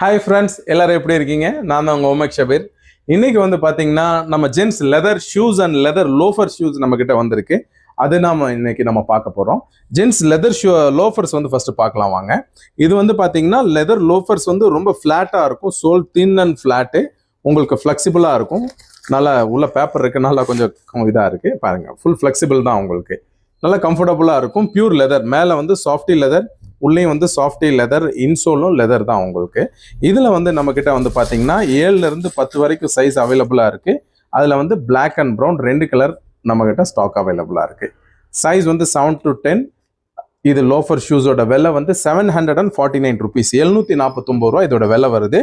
Hi friends, எல்லாரும் எப்படி இருக்கீங்க? நான் தான் உங்கள் ஓமேக் ஷபீர். இன்னைக்கு வந்து பார்த்தீங்கன்னா நம்ம gents leather shoes and leather loafer shoes நம்மக்கிட்ட வந்திருக்கு. அது இன்னைக்கு நம்ம பார்க்க போகிறோம். ஜென்ஸ் லெதர் லோஃபர்ஸ் வந்து ஃபர்ஸ்ட் பார்க்கலாம் வாங்க. இது வந்து பார்த்தீங்கன்னா லெதர் லோஃபர்ஸ் வந்து ரொம்ப ஃப்ளாட்டாக இருக்கும். சோல் தின் அண்ட் ஃப்ளாட்டு, உங்களுக்கு ஃப்ளெக்சிபிளாக இருக்கும். நல்லா உள்ள பேப்பர் இருக்கு, நல்லா கொஞ்சம் இதாக இருக்குது பாருங்கள். ஃபுல் ஃப்ளெக்சிபிள் தான் உங்களுக்கு, நல்லா கம்ஃபர்டபுளாக இருக்கும். பியூர் லெதர், மேலே வந்து சாஃப்டி லெதர், உள்ளேயும் வந்து சாஃப்டி லெதர், இன்சோலும் லெதர் தான் உங்களுக்கு. இதில் வந்து நம்மக்கிட்ட வந்து பார்த்தீங்கன்னா 7லேருந்து 10 வரைக்கும் சைஸ் அவைலபிளாக இருக்குது. அதில் வந்து பிளாக் அண்ட் ப்ரௌன் 2 கலர் நம்மக்கிட்ட ஸ்டாக் அவைலபிளாக இருக்குது. சைஸ் வந்து 7 to 10. இது லோஃபர் ஷூஸோட விலை வந்து 749 ருபீஸ், 749 ரூபா இதோட விலை வருது.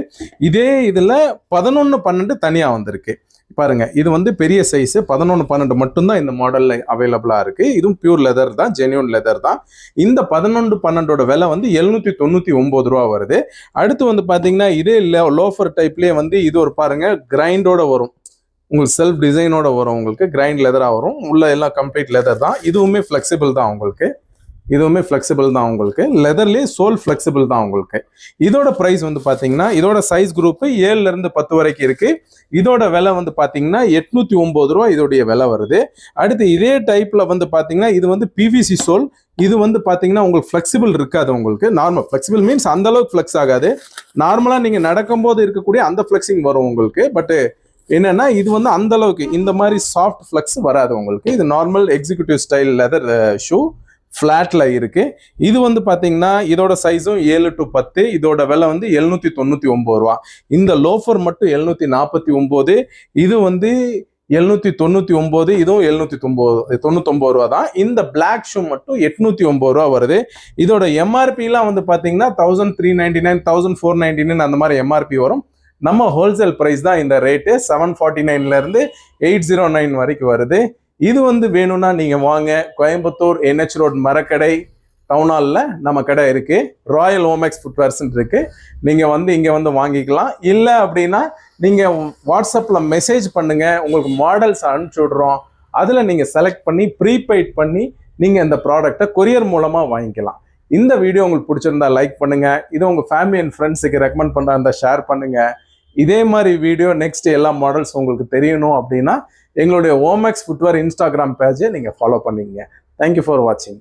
இதே இதில் 11, 12 தனியாக வந்திருக்கு பாருங்க. இது வந்து பெரிய சைஸ் 11, 12 மட்டும்தான் இந்த மாடல்ல அவைலபிளா இருக்கு. இதுவும் பியூர் லெதர் தான், ஜென்யூன் லெதர் தான். இந்த 11, 12 விலை வந்து 799 ரூபா வருது. அடுத்து வந்து பாத்தீங்கன்னா இதே லோஃபர் டைப்லயே வந்து இது ஒரு பாருங்க, கிரைண்டோட வரும், உங்களுக்கு செல்ஃப் டிசைனோட வரும், உங்களுக்கு கிரைண்ட் லெதரா வரும். உள்ள எல்லாம் கம்ப்ளீட் லெதர் தான். இதுவுமே ஃபிளெக்சிபிள் தான் உங்களுக்கு, இதுவுமே ஃப்ளெக்சிபிள் தான் உங்களுக்கு. லெதர்லேயே சோல் ஃப்ளெக்சிபிள் தான் உங்களுக்கு. இதோட ப்ரைஸ் வந்து பார்த்தீங்கன்னா இதோட சைஸ் குரூப்பு 7லேருந்து 10 வரைக்கும் இருக்கு. இதோட விலை வந்து பார்த்தீங்கன்னா 809 ரூபா இதோடைய விலை வருது. அடுத்து இதே டைப்ல வந்து பார்த்தீங்கன்னா இது வந்து பிவிசி சோல். இது வந்து பார்த்தீங்கன்னா உங்களுக்கு ஃப்ளெக்சிபிள் இருக்காது. உங்களுக்கு நார்மல் ஃப்ளெக்சிபிள் மீன்ஸ் அந்த அளவுக்கு ஃப்ளெக்ஸ் ஆகாது. நார்மலாக நீங்கள் நடக்கும்போது இருக்கக்கூடிய அந்த ஃப்ளெக்சிங் வரும் உங்களுக்கு. பட்டு என்னன்னா இது வந்து அந்த அளவுக்கு இந்த மாதிரி சாஃப்ட் ஃப்ளெக்ஸ் வராது உங்களுக்கு. இது normal executive style leather shoe, ஃப்ளாட்ல இருக்கு. இது வந்து பாத்தீங்கன்னா இதோட சைஸும் 7 to 10. இதோட விலை வந்து 799 ரூபா. இந்த லோஃபர் மட்டும் 749, இது வந்து 799, இதுவும் 799 ரூபா தான். இந்த பிளாக் ஷூ மட்டும் 809 ரூபா வருது. இதோட எம்ஆர்பிலாம் வந்து பாத்தீங்கன்னா 1399, 1499 அந்த மாதிரி எம்ஆர்பி வரும். நம்ம ஹோல்சேல் பிரைஸ் தான் இந்த ரேட்டு. 749லேருந்து 809 வரைக்கும் வருது. இது வந்து வேணும்னா நீங்க வாங்க, கோயம்புத்தூர் NH ரோட் மரக்கடை டவுன் ஹாலில் நம்ம கடை இருக்கு. ராயல் ஓமேக்ஸ் ஃபுட்வேர்ஸ் இருக்கு. நீங்க வந்து இங்க வந்து வாங்கிக்கலாம். இல்லை அப்படின்னா நீங்க வாட்ஸ்அப்ல மெசேஜ் பண்ணுங்க, உங்களுக்கு மாடல்ஸ் அனுப்பிச்சி விடுறோம். அதுல நீங்க செலக்ட் பண்ணி ப்ரீபெய்ட் பண்ணி நீங்க இந்த ப்ராடக்டை கொரியர் மூலமா வாங்கிக்கலாம். இந்த வீடியோ உங்களுக்கு பிடிச்சிருந்தா லைக் பண்ணுங்க. இது உங்க ஃபேமிலி அண்ட் ஃப்ரெண்ட்ஸுக்கு ரெக்கமெண்ட் பண்ணா இருந்தா ஷேர் பண்ணுங்க. இதே மாதிரி வீடியோ நெக்ஸ்ட் எல்லா மாடல்ஸ் உங்களுக்கு தெரியணும் அப்படின்னா எங்களுடைய ஓமேக்ஸ் ஃபுட்வேர் இன்ஸ்டாகிராம் பேஜை நீங்கள் ஃபாலோ பண்ணிங்க. தேங்க்யூ ஃபார் வாட்சிங்.